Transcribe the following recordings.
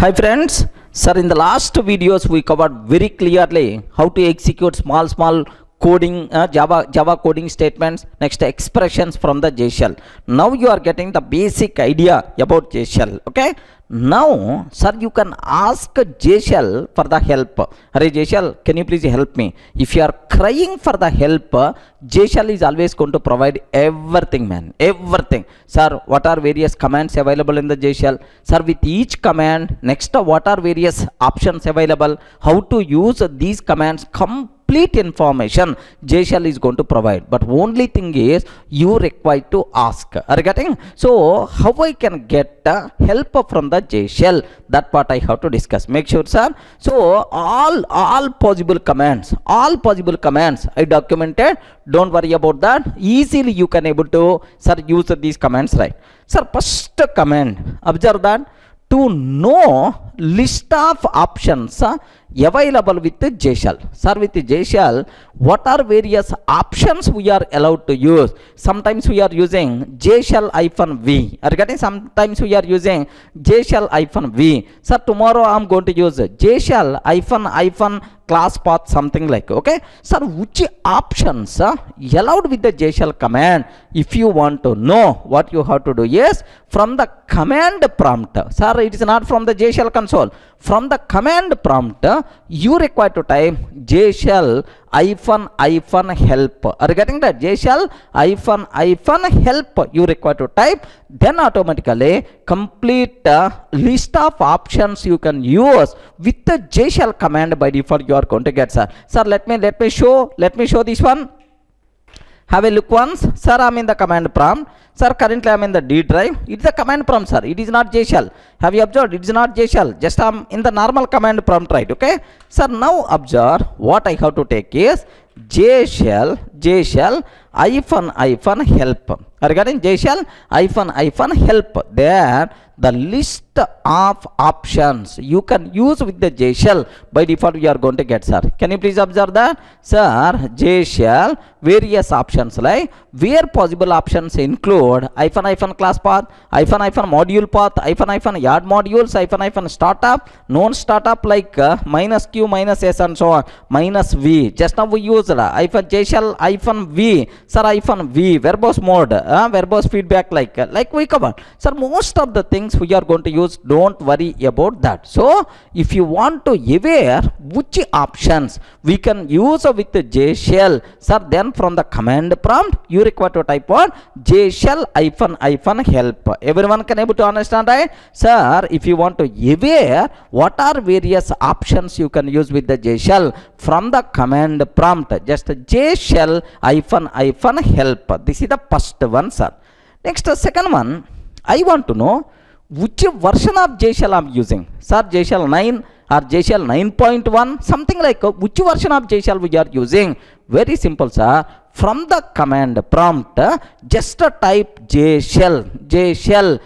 Hi friends, sir, in the last videos we covered very clearly how to execute small coding Java coding statements, next expressions from the JShell. Now you are getting the basic idea about JShell. Okay, now sir, you can ask JShell for the help. Array JShell, can you please help me? If you are crying for the help, JShell is always going to provide everything, man, everything. Sir, what are various commands available in the JShell? Sir, with each command, next what are various options available, how to use these commands, complete information JShell is going to provide. But only thing is you require to ask. Are you getting? So how I can get help from the JShell? That part I have to discuss. Make sure, sir. So all possible commands I documented. Don't worry about that. Easily you can able to, sir, use these commands, right? Sir, first command, observe that, to know list of options available with JShell. Sir, with JShell, what are various options we are allowed to use? Sometimes we are using JShell-V. Are you getting? Sometimes we are using JShell-V. Sir, tomorrow I am going to use JShell- class path, something like. Okay, sir, which options allowed with the JShell command? If you want to know, what you have to do is from the command prompt. Sir, it is not from the JShell console. From the command prompt, you require to type JShell-help. Are you getting that? JShell-help you require to type. Then automatically complete list of options you can use with the JShell command. By default you are going to get, sir. Sir, let me show this one. Have a look once. Sir, I am in the command prompt. Sir, currently I am in the D drive. It's the command prompt, sir. It is not JShell. Have you observed? It is not JShell. Just I am in the normal command prompt, right? Okay. Sir, now observe what I have to take is JShell-help. Regarding JShell-help, there the list of options you can use with the JShell by default we are going to get, sir. Can you please observe that? Sir, JShell various options, like where possible options include -- class path, -- module path, -- yard modules, -- startup, non-startup like -q, -s and so on, -v. Just now we used JShell-v, sir, -v, verbose mode, verbose feedback like we covered. Sir, most of the things we are going to use, don't worry about that. So if you want to aware which options we can use with the JShell, sir, then from the command prompt you require to type on JShell-help. Everyone can able to understand, right? Sir, if you want to aware what are various options you can use with the JShell, from the command prompt just JShell-help. This is the first one, sir. Next, second one, I want to know which version of JShell I am using. Sir, JShell 9 or JShell 9.1, something like which version of JShell we are using. Very simple, sir. From the command prompt, just type JShell-version.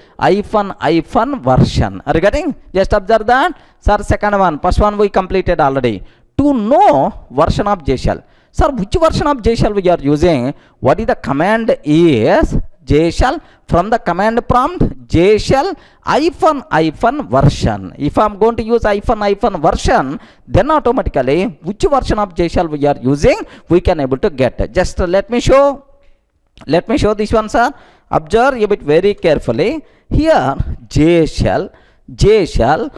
Are you getting? Just observe that. Sir, second one, first one we completed already. To know version of JShell. Sir, which version of JShell we are using? What is the command is JShell. From the command prompt, JShell-version. If I am going to use -version, then automatically which version of JShell we are using, we can able to get. Just let me show this one, sir. Observe a bit very carefully. Here JShell-version.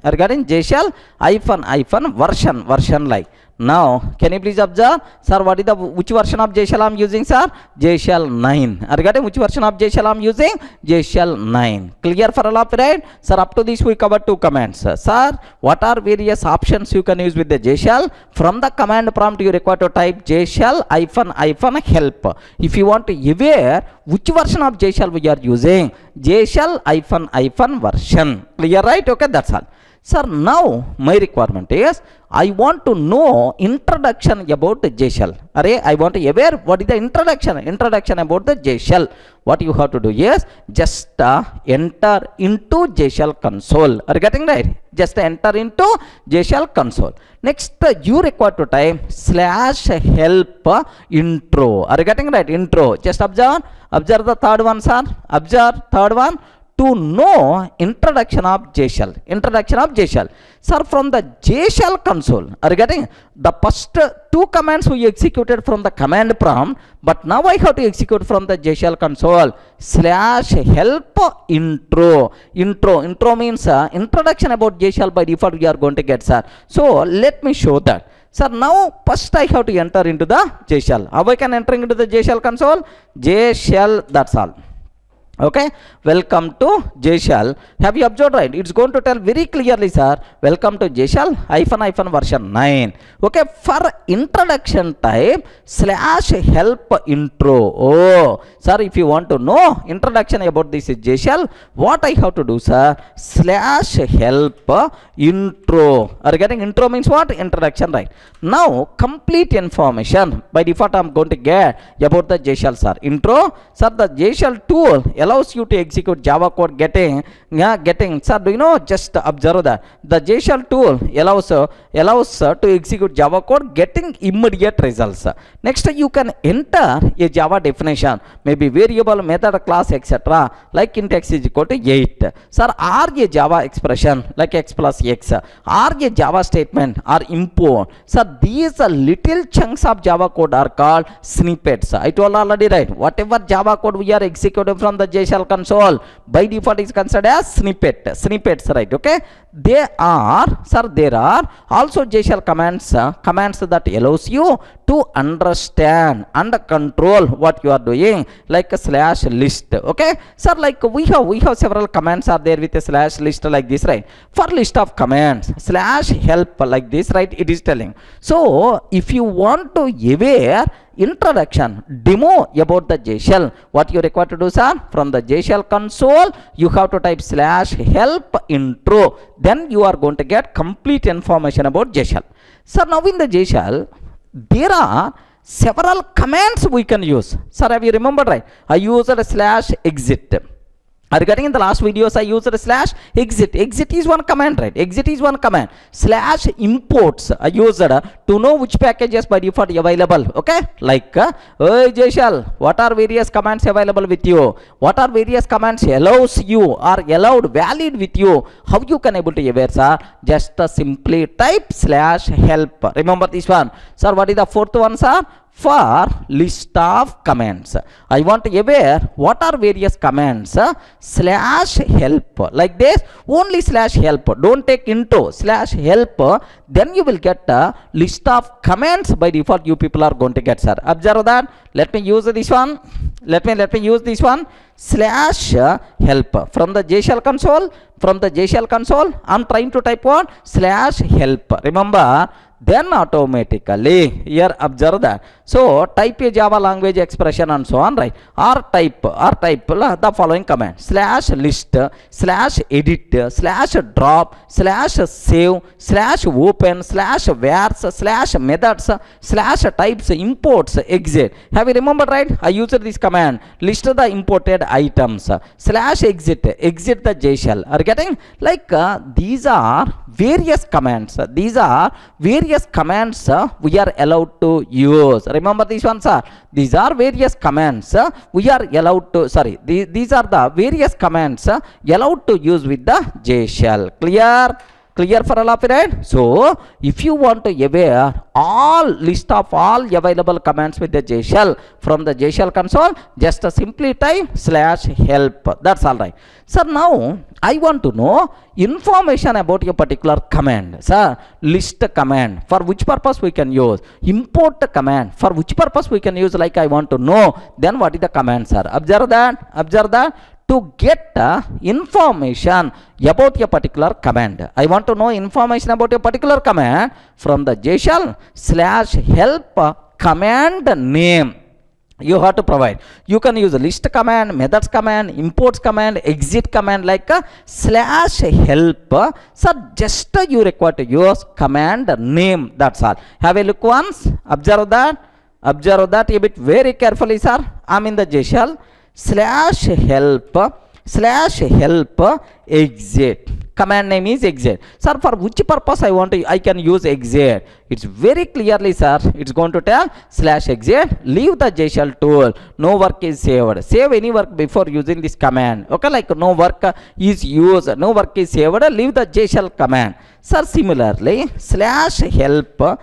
Regarding JShell-version like. Now, can you please observe, sir, what is the which version of JShell I am using, sir? JShell 9. Regarding which version of JShell I am using? JShell 9. Clear for all of it, right? Sir, up to this we covered two commands. Sir, what are various options you can use with the JShell? From the command prompt you require to type JShell-help. If you want to aware which version of JShell we are using, JShell-version. Clear, right? Okay, that's all. Sir, now my requirement is I want to know introduction about the JShell. I want to aware what is the introduction about the JShell. What you have to do is just enter into JShell console. Are you getting right? Just enter into JShell console. Next, you require to type /help intro. Are you getting right? Intro. Just observe the third one, sir. Observe third one. to know introduction of JShell. Introduction of JShell. Sir, from the JShell console, are you getting? The first two commands we executed from the command prompt, but now I have to execute from the JShell console. /help intro. Intro means introduction about JShell. By default we are going to get, sir. So let me show that. Sir, now first I have to enter into the JShell. How I can enter into the JShell console? JShell, that's all. Okay, welcome to JShell. Have you observed, right? It's going to tell very clearly, sir, welcome to JShell -- version 9. Okay, for introduction type /help intro. Oh, sir, if you want to know introduction about this JShell, what I have to do, sir? /help intro. Are you getting? Intro means what? Introduction, right? Now, complete information. By default, I'm going to get about the JShell, sir. Intro, sir, the JShell tool allows you to execute Java code getting, sir, do you know, just observe that the JShell tool allows to execute Java code getting immediate results. Next, you can enter a Java definition, maybe variable, method, class, etc. like int x is equal to 8. Sir, or a Java expression like x plus x, or a Java statement or import. Sir, these little chunks of Java code are called snippets. I told already, right? Whatever Java code we are executing from the JShell console, by default is considered as snippets, right? Okay, there are also JShell commands that allows you to understand and control what you are doing, like a /list. Okay, sir, like we have several commands are there with a /list like this, right? For list of commands /help like this, right? It is telling. So if you want to aware introduction demo about the JShell, what you require to do, sir? From the JShell console, you have to type /help intro. Then you are going to get complete information about JShell. So now in the JShell, there are several commands we can use. Sir, have you remembered, right? I used /exit. Regarding in the last videos, I used /exit. Exit is one command, right? Exit is one command. /imports I used to know which packages by default available. Okay, like hey JShell, what are various commands available with you? What are various commands allows you or allowed valid with you? How you can able to aware, sir? Just simply type /help. Remember this one, sir. What is the fourth one, sir? For list of commands, I want to aware what are various commands /help like this. Only /help, don't take intro, /help. Then you will get a list of commands by default you people are going to get, sir. Observe that. Let me use this one. Let me use this one. /help from the JShell console. From the JShell console, I'm trying to type what? /help. Remember, then automatically here observe that. So type a Java language expression and so on, right? Or type the following command: /list, /edit, /drop, /save, /open, /vars, /methods, /types, imports, exit. Have you remembered, right? I used this command. List the imported items. /exit, exit the JShell. Are you getting? Like these are various commands. These are various commands we are allowed to use. Remember these ones, sir. These are various commands we are allowed to, sorry, these are the various commands allowed to use with the JShell. Clear for all of it, right? So if you want to aware all list of all available commands with the JShell from the JShell console, just simply type /help. That's all right. So now I want to know information about a particular command. Sir, list command, for which purpose we can use. Import command, for which purpose we can use. Like I want to know, then what is the command, sir? Observe that. To get information about a particular command, I want to know information about a particular command from the JShell /help command name. You have to provide. You can use a list command, methods command, imports command, exit command like a /help. So just you require to use command name. That's all. Have a look once. Observe that a bit very carefully, sir. I'm in the JShell /help exit. Command name is exit. Sir, for which purpose I can use exit? It's very clearly, sir, it's going to tell /exit, leave the JShell tool, no work is saved. Save any work before using this command. Okay, like no work is used, no work is saved, leave the JShell command. Sir, similarly, /help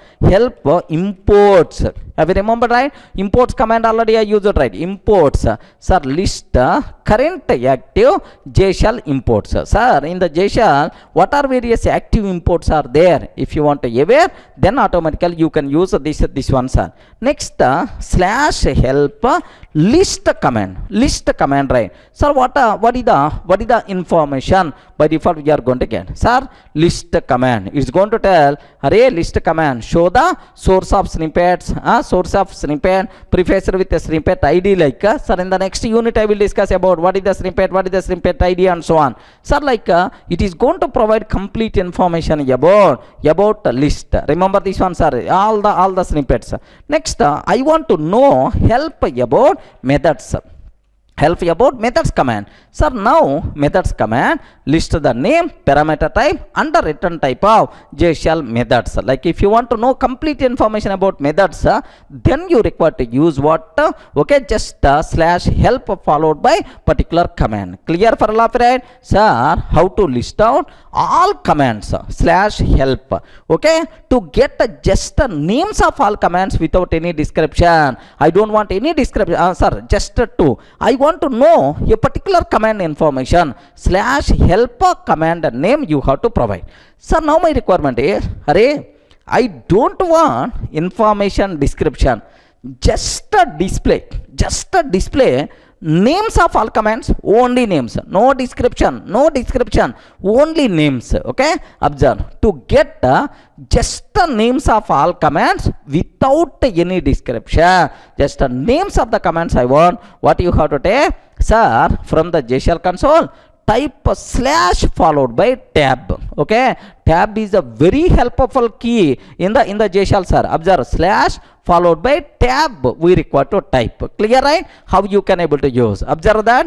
imports. Have you remembered, right? Imports command already I used, right? Imports, sir, list current active JShell imports. Sir, in the JShell, what are various active imports are there? If you want to aware, then automatically you can use this one, sir. Next, /help list command, right? Sir, what is the information by default we are going to get? Sir, list command is going to tell array list command, show the source of snippets, prefaced with a snippet ID, like sir, in the next unit I will discuss about what is the snippet ID and so on. Sir, like it is going to provide complete information about list. Remember this one, sir, all the snippets. Next, I want to know help about methods. Command. Sir, now methods command list the name, parameter type and the return type of JShell methods. Like if you want to know complete information about methods, then you require to use what? Okay, just /help followed by particular command. Clear for all of it, right? Sir, how to list out all commands /help. Okay, to get just the names of all commands without any description. I don't want any description, sir, just two. I want to know a particular command information. /help command name you have to provide. So now my requirement is, array, I don't want information description, just a display names of all commands, only names, no description, only names. Okay, observe, to get just the names of all commands without any description, just the names of the commands I want. What you have to take, sir, from the JShell console, type / followed by tab. Okay, tab is a very helpful key in the JShell, sir. Observe, / followed by tab we require to type. Clear, right? How you can able to use. Observe that.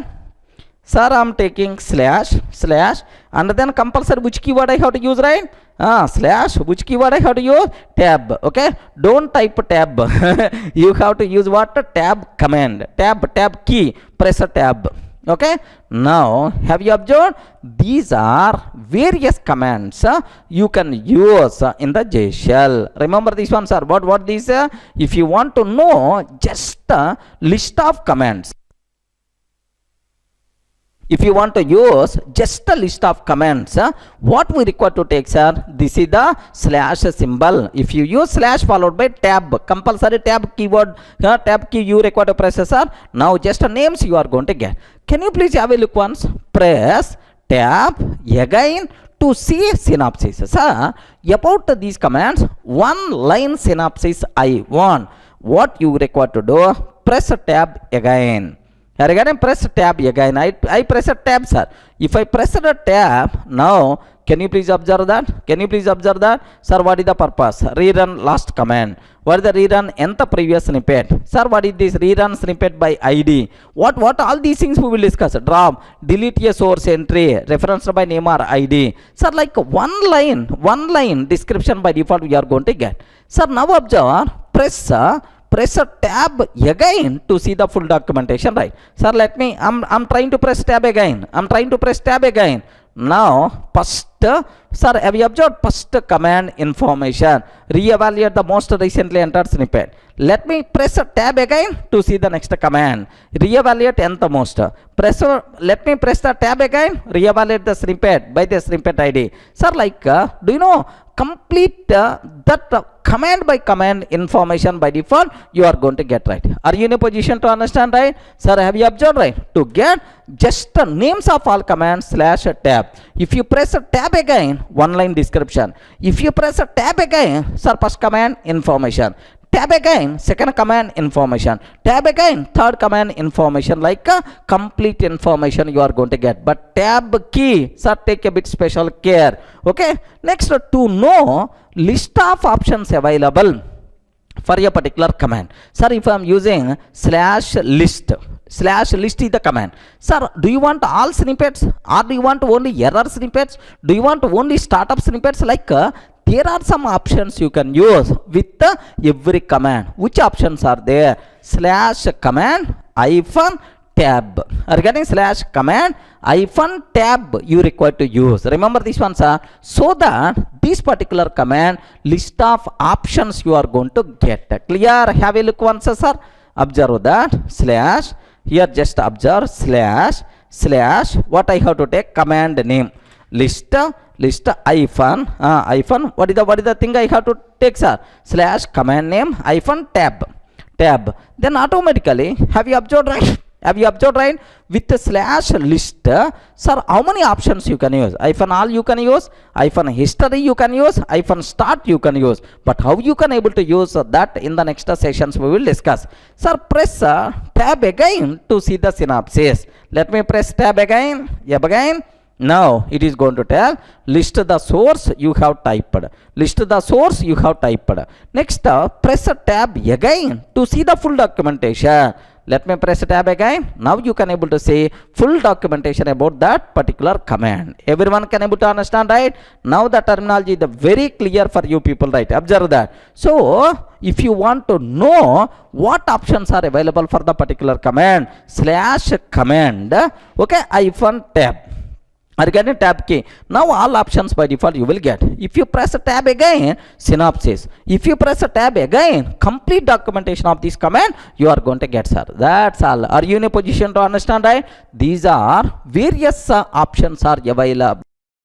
Sir, I am taking / and then compulsory which keyword I have to use, right? / which keyword I have to use? Tab. Okay, don't type tab. You have to use what? Tab command. Tab key. Press a tab. Okay, now have you observed these are various commands you can use in the JShell. Remember this one, sir. What these? If you want to know just a list of commands, if you want to use just a list of commands, what we require to take, sir? This is the / symbol. If you use / followed by tab, compulsory tab keyword, tab key you require to press, sir. Now just names you are going to get. Can you please have a look once? Press tab again to see synopsis. Sir, about these commands, one line synopsis I want. What you require to do? Press tab again. Again, press tab again. I press a tab, sir. If I press the tab, now can you please observe that? Sir, what is the purpose? Rerun last command. What is the rerun? Nth previous snippet. Sir, what is this? Rerun snippet by ID. What all these things we will discuss. Drop, delete a source entry, referenced by name or ID. Sir, like one line description by default we are going to get. Sir, now observe, press a tab again to see the full documentation, right? Sir, I'm trying to press tab again. Now, first, sir, have you observed first command information? Reevaluate the most recently entered snippet. Let me press a tab again to see the next command. Reevaluate nth most. Let me press the tab again. Reevaluate the snippet by the snippet ID. Sir, like, do you know, complete that command by command information by default you are going to get, right? Are you in a position to understand, right? Sir, have you observed, right? To get just the names of all commands /tab. If you press a tab again, one line description. If you press a tab again, sir, first command information. Tab again, second command information. Tab again, third command information, like complete information you are going to get. But tab key, sir, take a bit special care. Okay, next, to know list of options available for a particular command. Sir, if I am using /list is the command. Sir, do you want all snippets or do you want only error snippets? Do you want only startup snippets? Like there are some options you can use with every command. Which options are there? Slash command hyphen tab. Are you getting? Slash command hyphen tab you require to use. Remember this one, sir, so that this particular command list of options you are going to get. Clear? Have a look once, sir. Observe that slash, here just observe slash what I have to take, command name, list hyphen what is the thing I have to take, sir? Slash command name hyphen tab. Then automatically, have you observed right? With the slash list, sir, how many options you can use? Hyphen all you can use, hyphen history you can use, hyphen start you can use. But how you can able to use that in the next sessions we will discuss. Sir, press tab again to see the synopsis. Let me press tab again. Yep, again. Now it is going to tell list the source you have typed. Next, press a tab again to see the full documentation. Let me press a tab again. Now you can able to see full documentation about that particular command. Everyone can able to understand, right? Now the terminology is very clear for you people, right? Observe that. So if you want to know what options are available for the particular command, slash command, okay, hyphen tab. Are you getting tab key? Now all options by default you will get. If you press a tab again, synopsis. If you press a tab again, complete documentation of this command you are going to get, sir. That's all. Are you in a position to understand, right? These are various options are available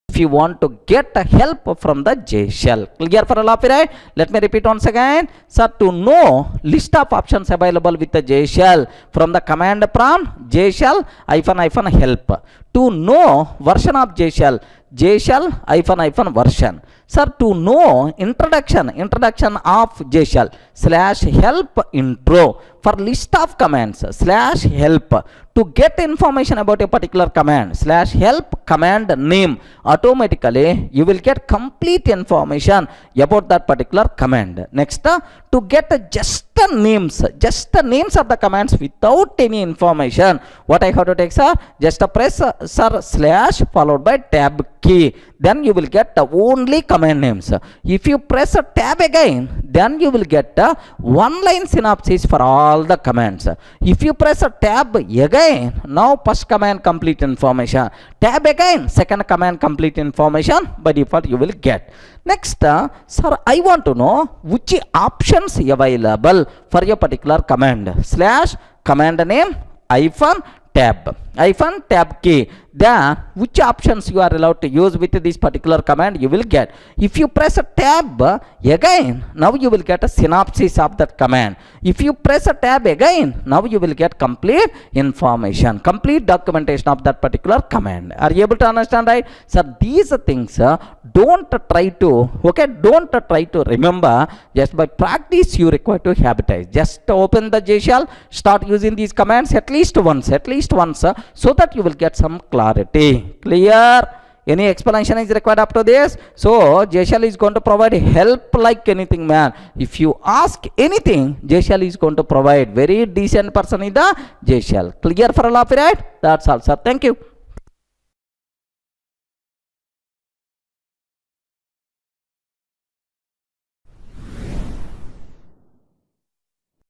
if you want to get help from the JShell. Clear for all of you, right? Let me repeat once again. Sir, to know list of options available with the JShell from the command prompt, JShell hyphen help. To know version of JShell hyphen version. Sir, to know introduction of JShell, slash help intro. For list of commands, slash help. To get information about a particular command, slash help command name. Automatically you will get complete information about that particular command. Next, to get just the names of the commands without any information, what I have to take, sir? Just press sir slash followed by tab key. Then you will get only command names. If you press a tab again, then you will get one line synopsis for all the commands. If you press a tab again, now first command complete information, tab again second command complete information by default you will get. Next, sir, I want to know which options available for your particular command, slash command name hyphen tab key. Then which options you are allowed to use with this particular command you will get. If you press a tab again, now you will get a synopsis of that command. If you press a tab again, now you will get complete information, complete documentation of that particular command. Are you able to understand, right? So these things don't try to remember. Just by practice you require to habitize. Just open the JShell, start using these commands at least once, so that you will get some clarity. Clear? Any explanation is required up to this? So JShell is going to provide help like anything, man. If you ask anything, JShell is going to provide. Very decent person in the JShell. Clear for all of you, right? That's all, sir. Thank you.